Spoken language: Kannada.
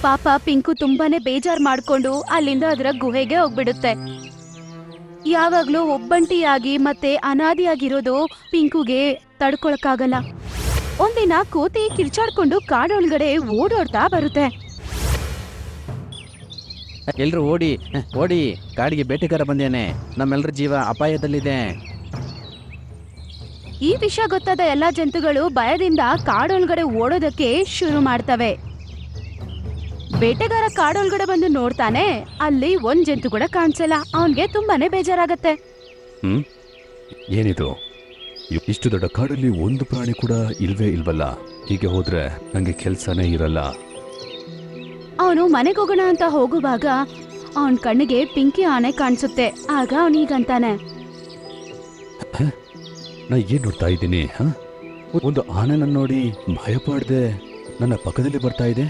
ಪಾಪ ಪಿಂಕು ತುಂಬಾನೇ ಬೇಜಾರ್ ಮಾಡ್ಕೊಂಡು ಅಲ್ಲಿಂದ ಅದರ ಗುಹೆಗೆ ಹೋಗ್ಬಿಡುತ್ತೆ. ಯಾವಾಗ್ಲೂ ಒಬ್ಬಂಟಿಯಾಗಿ ಮತ್ತೆ ಅನಾದಿಯಾಗಿರೋದು ಪಿಂಕುಗೆ ತಡ್ಕೊಳಕ್ಕಾಗಲ್ಲ. ಒಂದಿನ ಕೋತಿ ಕಿರ್ಚಾಡ್ಕೊಂಡು ಕಾಡೊಳಗಡೆ ಓಡೋಡ್ತಾ ಬರುತ್ತೆ. ಎಲ್ರು ಓಡಿ ಓಡಿ, ಕಾಡಿಗೆ ಬೇಟೆಗಾರ ಬಂದೇನೆ, ನಮ್ಮೆಲ್ಲರ ಜೀವ ಅಪಾಯದಲ್ಲಿದೆ. ಈ ವಿಷಯ ಗೊತ್ತಾದ ಎಲ್ಲಾ ಜಂತುಗಳು ಭಯದಿಂದ ಕಾಡೊಳಗಡೆ ಓಡೋದಕ್ಕೆ ಶುರು ಮಾಡ್ತವೆ. ಬೇಟೆಗಾರ ಕಾಡೊಳಗಡೆ ಬಂದು ನೋಡ್ತಾನೆ, ಅಲ್ಲಿ ಒಂದ್ ಜಂತು ಕೂಡ ಕಾಣಿಸಲ್ಲ. ಅವನ್ಗೆ ತುಂಬಾನೇ ಬೇಜಾರಾಗತ್ತೆ. ಏನಿದು, ಇಷ್ಟು ದೊಡ್ಡ ಕಾಡಲ್ಲಿ ಒಂದು ಪ್ರಾಣಿ ಕೂಡ ಇಲ್ವಲ್ಲ. ಹೀಗೆ ಹೋದ್ರೆ ನಂಗೆ ಕೆಲ್ಸನೇ ಇರಲ್ಲ. ಅವನು ಮನೆಗೆ ಹೋಗೋಣ ಅಂತ ಹೋಗುವಾಗ ಅವನ್ ಕಣ್ಣಿಗೆ ಪಿಂಕಿ ಆನೆ ಕಾಣಿಸುತ್ತೆ. ಆಗ ಅವನೀಗಂತಾನೆ, ನಾ ಏನ್ ನೋಡ್ತಾ ಇದ್ದೀನಿ? ಒಂದು ಆನೆನ ನೋಡಿ ಭಯ ಪಡ್ದೆ ನನ್ನ ಪಕ್ಕದಲ್ಲಿ ಬರ್ತಾ ಇದೆ.